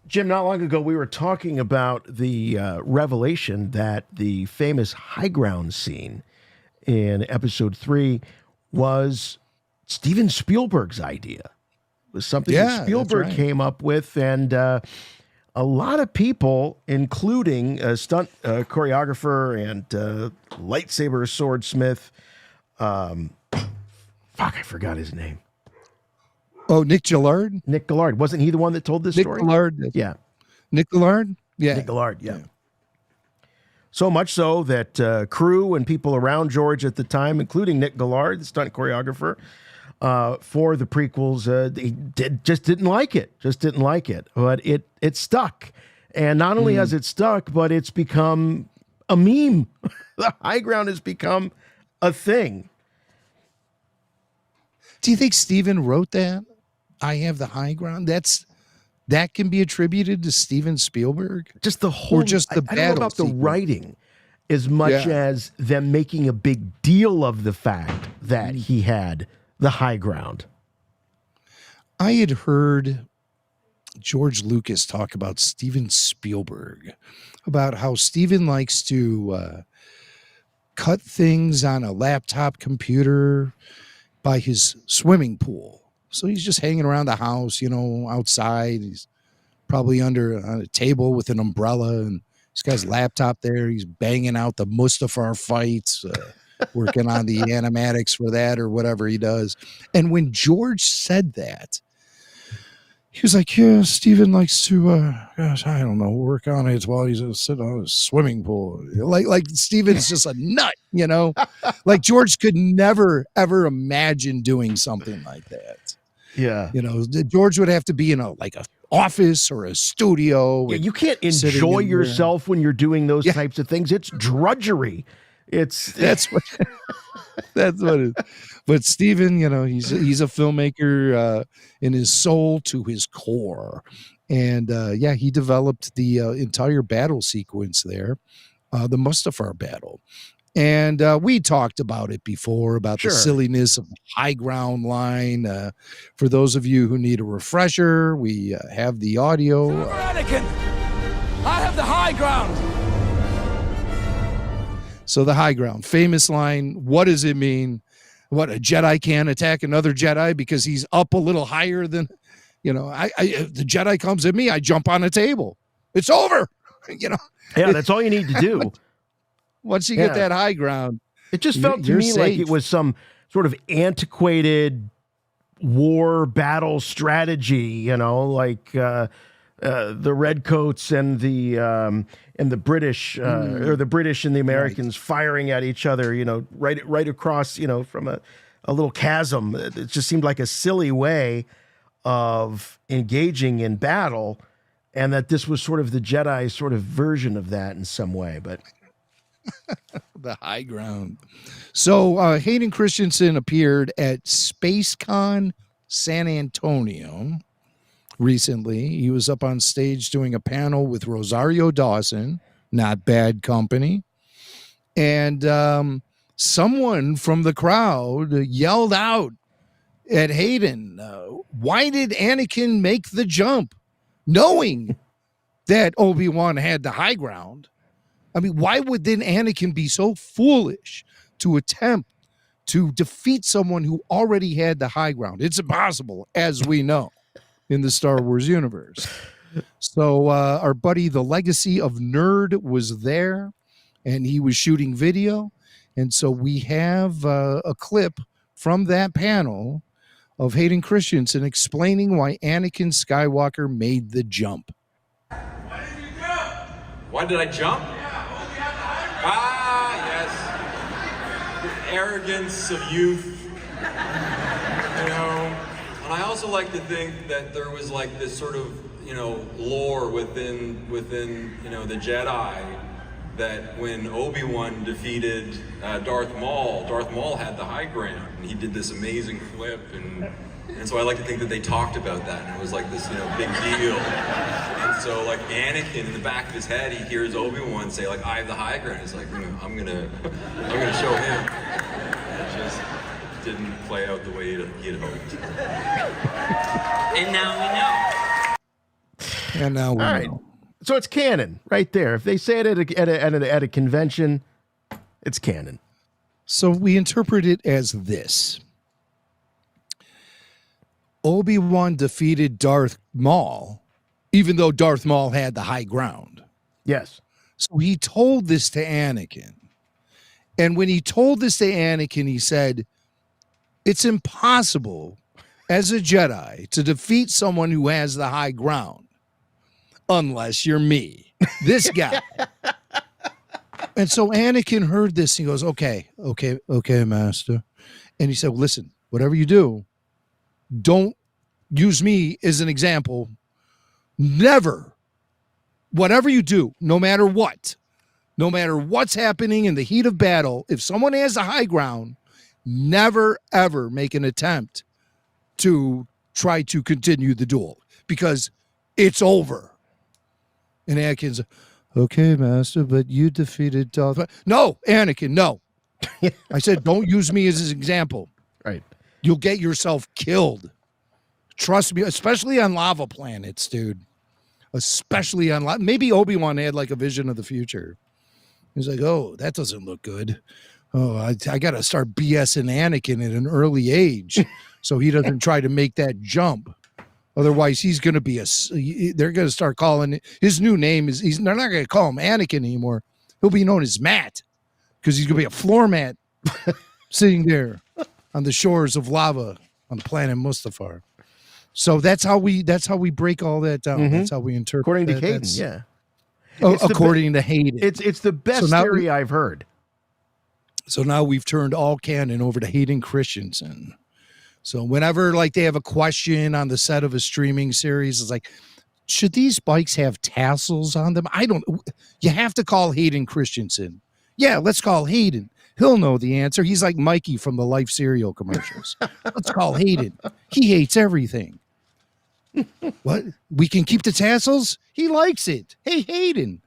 Jim, not long ago, we were talking about the revelation that the famous high ground scene in episode 3 was Steven Spielberg's idea. It was something that Spielberg came up with, and a lot of people, including a stunt choreographer and lightsaber swordsmith, I forgot his name. Oh, Nick Gillard? Nick Gillard. Wasn't he the one that told this story? Nick Gillard. Yeah. Nick Gillard? Yeah. Nick Gillard, yeah. So much so that crew and people around George at the time, including Nick Gillard, the stunt choreographer, for the prequels, just didn't like it. Just didn't like it. But it stuck. And not only has it stuck, but it's become a meme. The high ground has become a thing. Do you think Steven wrote that? I have the high ground. That can be attributed to Steven Spielberg. Just the whole, or just the I don't know about the writing as much as them making a big deal of the fact that he had the high ground. I had heard George Lucas talk about Steven Spielberg, about how Steven likes to cut things on a laptop computer by his swimming pool. So he's just hanging around the house, outside. He's probably under a table with an umbrella, and he's got his laptop there. He's banging out the Mustafar fights, working on the animatics for that or whatever he does. And when George said that, he was like, yeah, Steven likes to, I don't know, work on it while he's sitting on a swimming pool. Like Steven's just a nut, Like George could never, ever imagine doing something like that. Yeah. George would have to be in a office or a studio. Yeah, you can't enjoy yourself when you're doing those types of things. It's drudgery. That's what it is. But Steven, he's a filmmaker in his soul to his core. And he developed the entire battle sequence there, the Mustafar battle. And we talked about it before, about the silliness of the high ground line. For those of you who need a refresher, we have the audio. Anakin, I have the high ground. So the high ground, famous line. What does it mean? What, a Jedi can't attack another Jedi because he's up a little higher than, if the Jedi comes at me, I jump on a table. It's over. Yeah, that's all you need to do. Once you get that high ground. It just felt to me like it was some sort of antiquated war battle strategy, like the redcoats and the British or the British and the Americans firing at each other, right across, from a little chasm. It just seemed like a silly way of engaging in battle, and that this was sort of the Jedi sort of version of that in some way, but the high ground. So Hayden Christensen appeared at SpaceCon San Antonio recently. He was up on stage doing a panel with Rosario Dawson, not bad company. And someone from the crowd yelled out at Hayden, why did Anakin make the jump knowing that Obi-Wan had the high ground? I mean, why would then Anakin be so foolish to attempt to defeat someone who already had the high ground? It's impossible, as we know, in the Star Wars universe. So our buddy, the Legacy of Nerd, was there, and he was shooting video. And so we have a clip from that panel of Hayden Christensen explaining why Anakin Skywalker made the jump. Why did you jump? Why did I jump? Yes. The arrogance of youth. And I also like to think that there was like this sort of, lore within the Jedi, that when Obi-Wan defeated Darth Maul had the high ground, and he did this amazing flip, and so I like to think that they talked about that, and it was like this, big deal. And so like Anakin, in the back of his head, he hears Obi-Wan say like, I have the high ground. He's like, I'm gonna show him. And it just didn't play out the way he had hoped. And now we know. And now we know. So it's canon right there. If they say it at a convention, it's canon. So we interpret it as this. Obi-Wan defeated Darth Maul, even though Darth Maul had the high ground. Yes. So he told this to Anakin. And when he told this to Anakin, he said, it's impossible as a Jedi to defeat someone who has the high ground unless you're me, this guy. And so Anakin heard this. And he goes, okay, master. And he said, listen, whatever you do, don't use me as an example. Never, whatever you do, no matter what's happening in the heat of battle, if someone has a high ground, never, ever make an attempt to try to continue the duel because it's over. And Anakin's, okay, master, but you defeated Darth. No, Anakin, no. I said, don't use me as an example. Right. You'll get yourself killed. Trust me, especially on lava planets, dude. Especially on lava. Maybe Obi-Wan had like a vision of the future. He's like, oh, that doesn't look good. Oh, I got to start BSing Anakin at an early age so he doesn't try to make that jump. Otherwise, he's going to be they're going to start calling his new name they're not going to call him Anakin anymore. He'll be known as Matt because he's going to be a floor mat sitting there on the shores of lava on the planet Mustafar. So that's how we break all that down. Mm-hmm. That's how we interpret according that. To Hayden, yeah. According to Hayden. It's the best theory I've heard. So now we've turned all canon over to Hayden Christensen. So whenever like they have a question on the set of a streaming series, it's like, should these bikes have tassels on them? You have to call Hayden Christensen. Yeah, let's call Hayden. He'll know the answer. He's like Mikey from the Life cereal commercials. Let's call Hayden. He hates everything. What? We can keep the tassels? He likes it. Hey, Hayden.